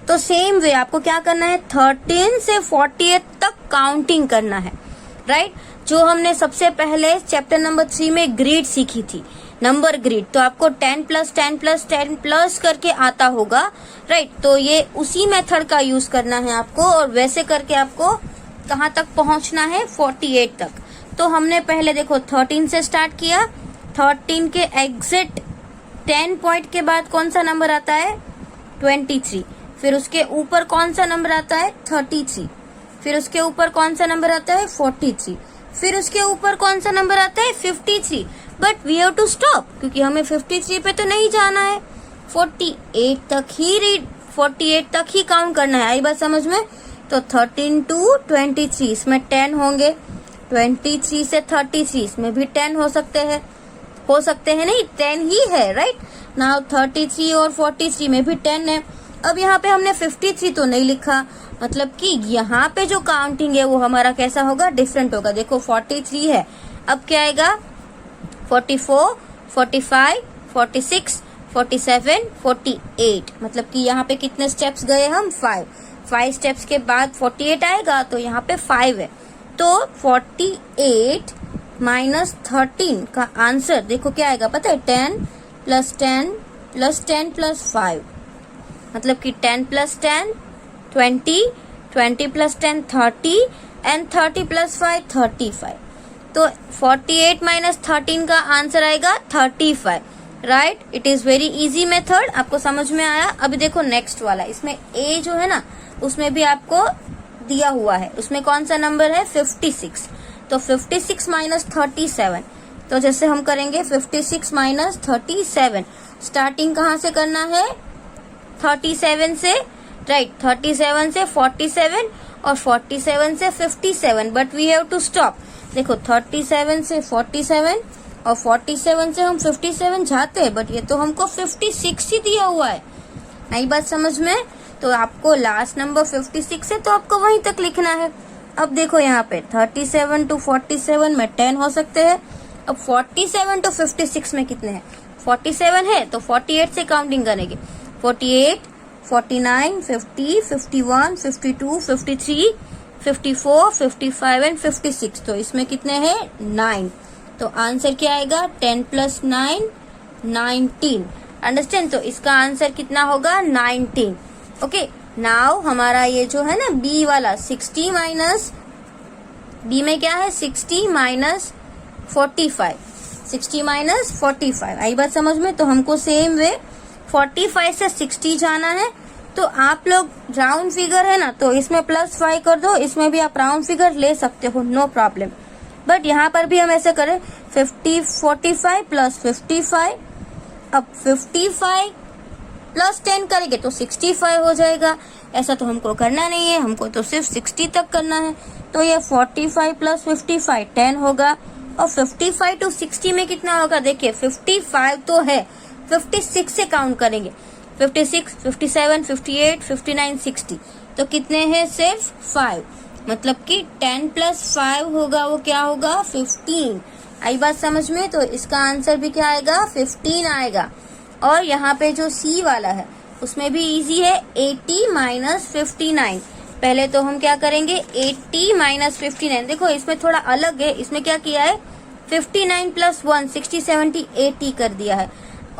S1: तो सेम वे आपको क्या करना है, 13 से 48 तक काउंटिंग करना है, राइट। जो हमने सबसे पहले चैप्टर नंबर 3 में ग्रिड सीखी थी, नंबर ग्रिड, तो आपको 10 प्लस 10 प्लस 10 प्लस करके आता होगा, राइट। तो ये उसी मेथड का यूज करना है आपको, और वैसे करके आपको कहाँ तक पहुंचना है, 48 तक। तो हमने पहले देखो 13 से स्टार्ट किया, 13 के एग्जिट 10 पॉइंट के बाद कौन सा नंबर आता है, 23। फिर उसके ऊपर कौन सा नंबर आता है, 33। फिर उसके ऊपर कौन सा नंबर आता है, 43। फिर उसके ऊपर कौन सा नंबर आता है, 53। But we have to stop, क्योंकि हमें 53 पे तो नहीं जाना है, 48 तक ही काउंट करना है। आई बात समझ में। तो 13 to 23 इसमें 10 होंगे, 23 से 33 इसमें भी 10 हो सकते हैं नहीं, 10 ही है, राइट। नाउ 33 और 43 में भी 10 है। अब यहाँ पे हमने 53 तो नहीं लिखा, मतलब कि यहाँ पे जो काउंटिंग है वो हमारा कैसा होगा, डिफरेंट होगा। देखो 43 है, अब क्या आएगा, 44, 45, 46, 47, 48, मतलब कि यहाँ पे कितने स्टेप्स गए हम, 5 स्टेप्स के बाद 48 आएगा, तो यहाँ पे 5 है। तो 48 माइनस 13 का आंसर देखो क्या आएगा, पता है, 10 प्लस 10 प्लस 10 प्लस 5, मतलब कि 10 प्लस 10 20, 20 प्लस 10 30 एंड 30 प्लस 5 35। तो 48 माइनस 13 का आंसर आएगा 35, right. It is very easy method, आपको समझ में आया। अभी देखो नेक्स्ट वाला, इसमें ए जो है ना उसमें भी आपको दिया हुआ है, उसमें कौन सा नंबर है, 56। तो 56 माइनस 37, तो जैसे हम करेंगे 56 माइनस 37, स्टार्टिंग कहाँ से करना है, 37 से, राइट। 37 से 47 और 47 से 57, but we have to stop. देखो 37 से 47 और 47 से हम 57 जाते हैं, बट ये तो हमको 56 ही दिया हुआ है। नई बात समझ में। तो आपको लास्ट नंबर 56 है तो आपको वहीं तक लिखना है। अब देखो यहाँ पे 37 to 47 में 10 हो सकते हैं। अब 47 to 56 में कितने हैं, 47 है, तो 48 से काउंटिंग करेंगे, 48, 49, 50, 51, 52, 53, 54, 55 एंड 56। तो इसमें कितने हैं, 9। तो आंसर क्या आएगा, 10 प्लस 9 19। अंडरस्टैंड। तो इसका आंसर कितना होगा, 19। ओके, नाउ हमारा ये जो है ना बी वाला 60 माइनस, बी में क्या है, 60 माइनस 45, 60 माइनस 45, आई बात समझ में। तो हमको सेम वे 45 से 60 जाना है। तो आप लोग राउंड फिगर है ना, तो इसमें +5 कर दो, इसमें भी आप राउंड फिगर ले सकते हो, नो प्रॉब्लम। बट यहाँ पर भी हम ऐसे करें 45 प्लस 55, अब 55 प्लस 10 करेंगे तो 65 हो जाएगा। ऐसा तो हमको करना नहीं है, हमको तो सिर्फ 60 तक करना है। तो ये 45 प्लस 55 10 होगा, और 55 to 60 में कितना होगा, देखिए 55 तो है, 56 से काउंट करेंगे, 56, 57, 58, 59, 60। तो कितने हैं, सिर्फ 5, मतलब कि 10 प्लस 5 होगा, वो क्या होगा, 15। आई बात समझ में। तो इसका आंसर भी क्या आएगा, 15 आएगा। और यहाँ पे जो सी वाला है उसमें भी इजी है, 80 माइनस 59। पहले तो हम क्या करेंगे, 80 माइनस 59। देखो इसमें थोड़ा अलग है, इसमें क्या किया है, 59 प्लस 1 60 70 80 कर दिया है।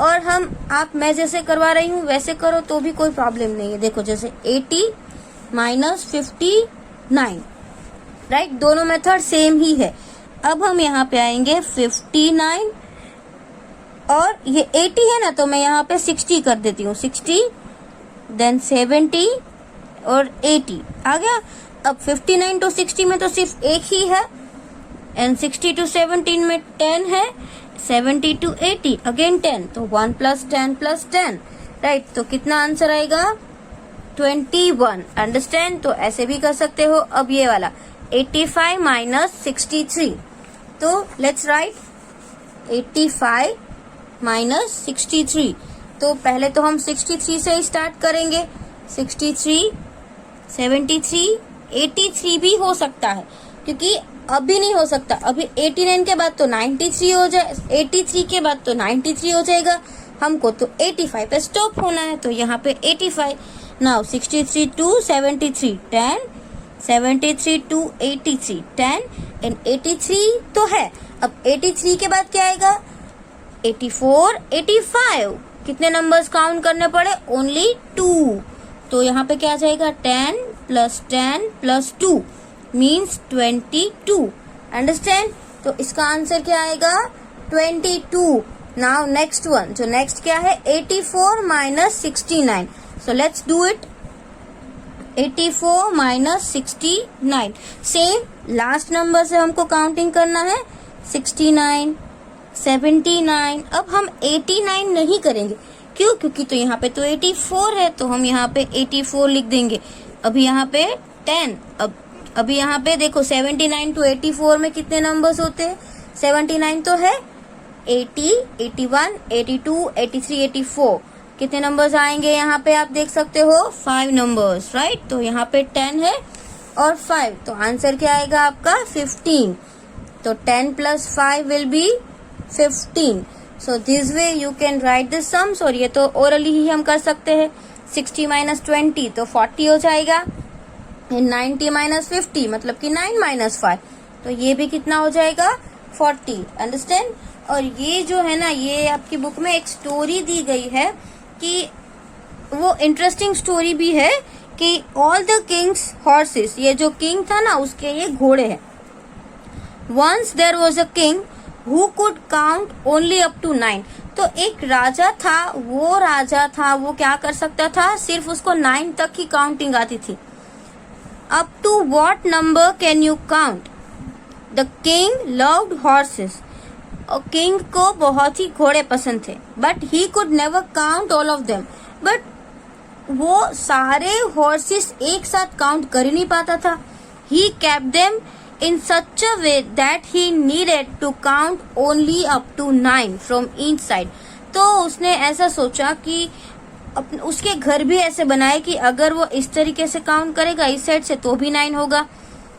S1: और मैं जैसे करवा रही हूँ वैसे करो तो भी कोई प्रॉब्लम नहीं है। देखो जैसे 80 माइनस 59, राइट, दोनों मेथड सेम ही है। अब हम यहाँ पे आएंगे 59 और ये 80 है ना, तो मैं यहाँ पे 60 कर देती हूँ, 60 देन 70 और 80 आ गया। अब 59 to 60 में तो सिर्फ एक ही है, एंड 60 to 17 में 10 है, 70 to 80 अगेन 10, तो 1 plus 10 plus 10, राइट। तो कितना आंसर आएगा 21, अंडरस्टैंड। तो ऐसे भी कर सकते हो। अब ये वाला 85 minus 63, तो लेट्स राइट 85 minus 63। तो पहले तो हम 63 से स्टार्ट करेंगे। 63, 73, 83 भी हो सकता है, क्योंकि अभी नहीं हो सकता। अभी 89 के बाद तो 93 हो जाए, 83 के बाद तो 93 हो जाएगा। हमको तो 85 पे स्टॉप होना है, तो यहाँ पे 85। नाउ 63 to 73 10, 73 to 83 10 एंड 83 तो है। अब 83 के बाद क्या आएगा 84, 85। कितने नंबर्स काउंट करने पड़े, ओनली 2। तो यहाँ पे क्या आ जाएगा 10 plus 10 plus 2 मीन्स 22, अंडरस्टैंड। तो इसका आंसर क्या आएगा 22। नाउ नेक्स्ट वन, जो नेक्स्ट क्या है 84 minus 69। So let's do it. 84 minus 69, same last number से हमको काउंटिंग करना है। 69, 79। अब हम 89 नहीं करेंगे, क्यों? क्योंकि तो यहाँ पे तो 84 है, तो हम यहाँ पे 84 लिख देंगे। अभी यहाँ पे 10, अभी यहाँ पे देखो 79 to 84 में कितने नंबर्स होते हैं। 79 तो है 80, 81, 82, 83, 84। कितने नंबर्स आएंगे यहाँ पे आप देख सकते हो 5 नंबर्स, राइट। तो यहाँ पे 10 है और 5, तो आंसर क्या आएगा आपका 15। तो 10 plus 5 will be 15। So this way you can write this sums, और ये तो ओरली ही हम कर सकते हैं। 60 minus 20 तो 40 हो जाएगा। 90 minus 50 मतलब कि 9 minus 5, तो ये भी कितना हो जाएगा 40, अंडरस्टैंड। और ये जो है ना, ये आपकी बुक में एक स्टोरी दी गई है कि वो इंटरेस्टिंग स्टोरी भी है कि ऑल द किंग्स हॉर्सेस, ये जो किंग था ना उसके ये घोड़े हैं। Once there was a king who could count only up to 9। तो एक राजा था, वो क्या कर सकता था, सिर्फ उसको 9 तक ही काउंटिंग आती थी। Up to what number can you count? The king loved horses. और किंग को बहुत ही घोड़े पसंद थे, but he could never count all of them. But वो सारे हॉर्सेस एक साथ काउंट कर ही नहीं पाता था। He kept them in such a way that he needed to count only up to 9 from each side। तो उसने ऐसा सोचा कि उसके घर भी ऐसे बनाए कि अगर वो इस तरीके से काउंट करेगा, इस साइड से तो भी 9 होगा,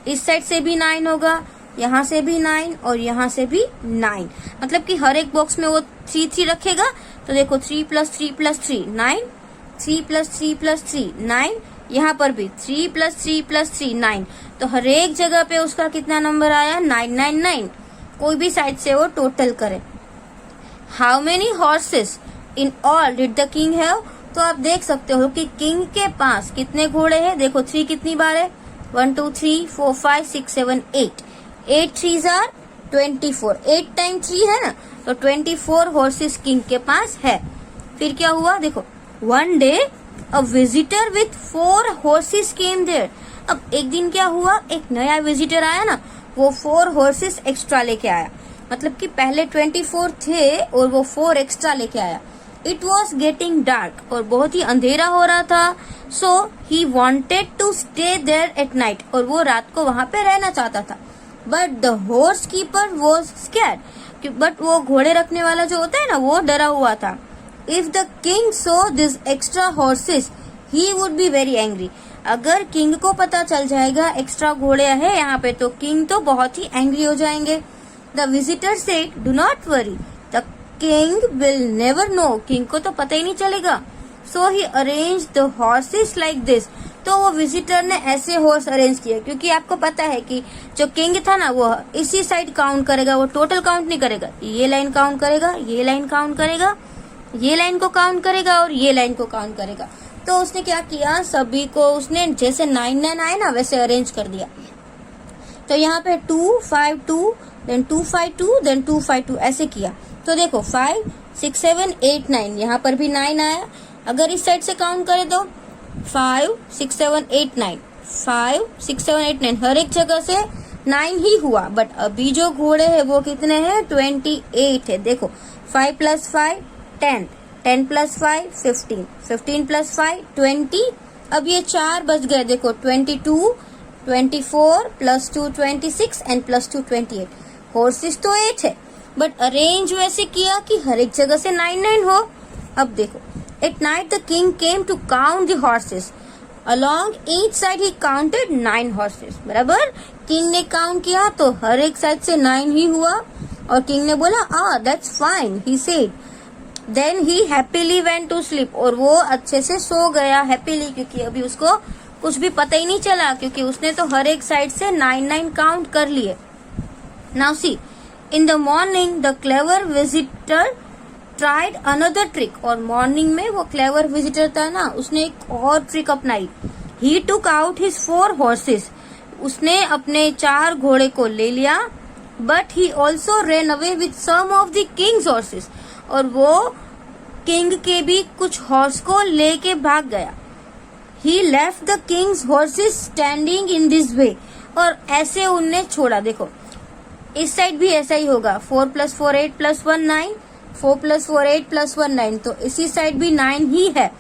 S1: इस साइड से भी 9 होगा, यहाँ से भी 9 और यहाँ से भी 9। मतलब कि हर एक बॉक्स में वो 3 रखेगा। तो देखो 3 plus 3 plus 3 9, 3 plus 3 plus 3 9, यहाँ पर भी 3 plus 3 plus 3 9। तो हर एक जगह पे उसका कितना नंबर आया 999। कोई भी साइड से वो टोटल करे। How many horses in all did the king have? तो आप देख सकते हो कि किंग के पास कितने घोड़े हैं। देखो 3 कितनी बार है, 1 2 3 4 5 6 7 8। 8 3s are 24, 8 times 3 है ना, तो 24 हॉर्सेस किंग के पास है। फिर क्या हुआ देखो, one day a visitor with 4 horses came there. अब एक दिन क्या हुआ, एक नया विजिटर आया ना, वो 4 horses एक्स्ट्रा लेके आया। मतलब कि पहले 24 थे और वो 4 एक्स्ट्रा लेके आया। इट वॉज गेटिंग डार्क, और बहुत ही अंधेरा हो रहा था। So he wanted to stay there at night, और वो रात को वहां पे रहना चाहता था। But the horse keeper was scared, but वो घोड़े रखने वाला जो होता है ना, वो डरा हुआ था। If the king so this extra horses he would be very angry. अगर किंग को पता चल जाएगा एक्स्ट्रा घोड़े है यहाँ पे, तो किंग तो बहुत ही एंग्री हो जाएंगे। The visitor said do not worry, the king will never know. King को तो पता ही नहीं चलेगा। So he arrange the horses like this. तो वो विजिटर ने ऐसे हॉर्स अरेंज किए, क्योंकि आपको पता है कि जो किंग था ना, वो इसी साइड काउंट करेगा, वो टोटल काउंट नहीं करेगा। ये लाइन काउंट करेगा, ये लाइन काउंट करेगा, ये लाइन को काउंट करेगा और ये लाइन को काउंट करेगा। तो उसने क्या किया, सभी को उसने जैसे 9 आए ना वैसे अरेंज कर दिया। तो यहाँ पे 2 5 2 देन 2 5 2 देन 2 5 2 ऐसे किया। तो देखो 5 6 7 8 9, यहाँ पर भी 9 आया। अगर इस साइड से काउंट करें तो 5 6 7 8 9, 5 6 7 8 9, हर एक जगह से 9 ही हुआ, बट अभी जो घोड़े हैं वो कितने हैं? 28 है। देखो 5 + 5 10, 10 + 5 15, 15 + 5 20। अब ये 4 बच गए। देखो 22, 24 + 2 26 एंड +2 28। हॉर्सेस तो 8 है, बट अरेंज वैसे किया कि हर एक जगह से 9 हो। अब देखो at night the king came to count the horses, along each side he counted 9 horses. बराबर, किंग ने काउंट किया तो हर एक साइड से 9 ही हुआ, और किंग ने बोला that's fine, he said. Then he happily went to sleep, और वो अच्छे से सो गया हैप्पीली, क्योंकि अभी उसको कुछ भी पता ही नहीं चला, क्योंकि उसने तो हर एक साइड से 9 काउंट कर लिए। Now see, in the morning the clever visitor tried another trick, और मॉर्निंग में वो क्लेवर विजिटर था ना, उसने एक और ट्रिक अपनाई। He took out his 4 horses, उसने अपने 4 घोड़े को ले लिया, but he also ran away with some of the king's horses, और वो किंग के भी कुछ हॉर्स को लेके भाग गया। He left the king's horses standing in this way, और ऐसे उनने छोड़ा। देखो इस साइड भी ऐसा ही होगा, 4 + 4 8 + 1 9, 4 + 4 8 + 1 9, तो इसी साइड भी 9 ही है।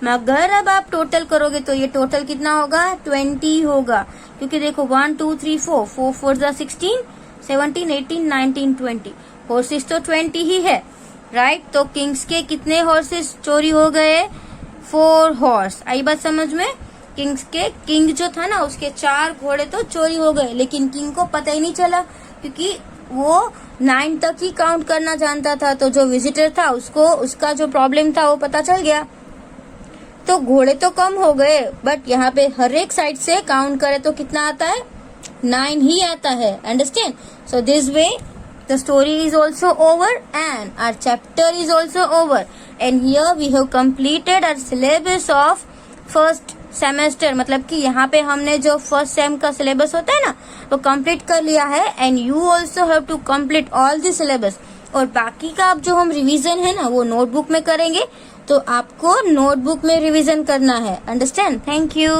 S1: मगर अब आप टोटल करोगे तो ये टोटल कितना होगा? 20 होगा, क्योंकि देखो 1 2 3 4, 4 4 = 16, 17 18 19 20, हॉर्सेस तो 20 ही है, राइट। तो किंग्स के कितने हॉर्सेस चोरी हो गए? 4 हॉर्स। आई बात समझ में? किंग जो था ना, उसके 4 घोड़े तो चोरी हो गए, लेकिन किंग को पता ही नहीं चला, क्योंकि वो 9 तक ही काउंट करना जानता था। तो जो विजिटर था उसको उसका जो प्रॉब्लम था वो पता चल गया, तो घोड़े तो कम हो गए, बट यहाँ पे हर एक साइड से काउंट करे तो कितना आता है? 9 ही आता है। Understand? So this way the story is also over and our chapter is also over, and here we have completed our syllabus of first semester, मतलब कि यहाँ पे हमने जो फर्स्ट सेम का सिलेबस होता है ना वो कंप्लीट कर लिया है, and you also have to complete all the syllabus. और बाकी का अब जो हम रिवीजन है ना वो नोटबुक में करेंगे, तो आपको नोटबुक में रिवीजन करना है। अंडरस्टैंड? Thank you.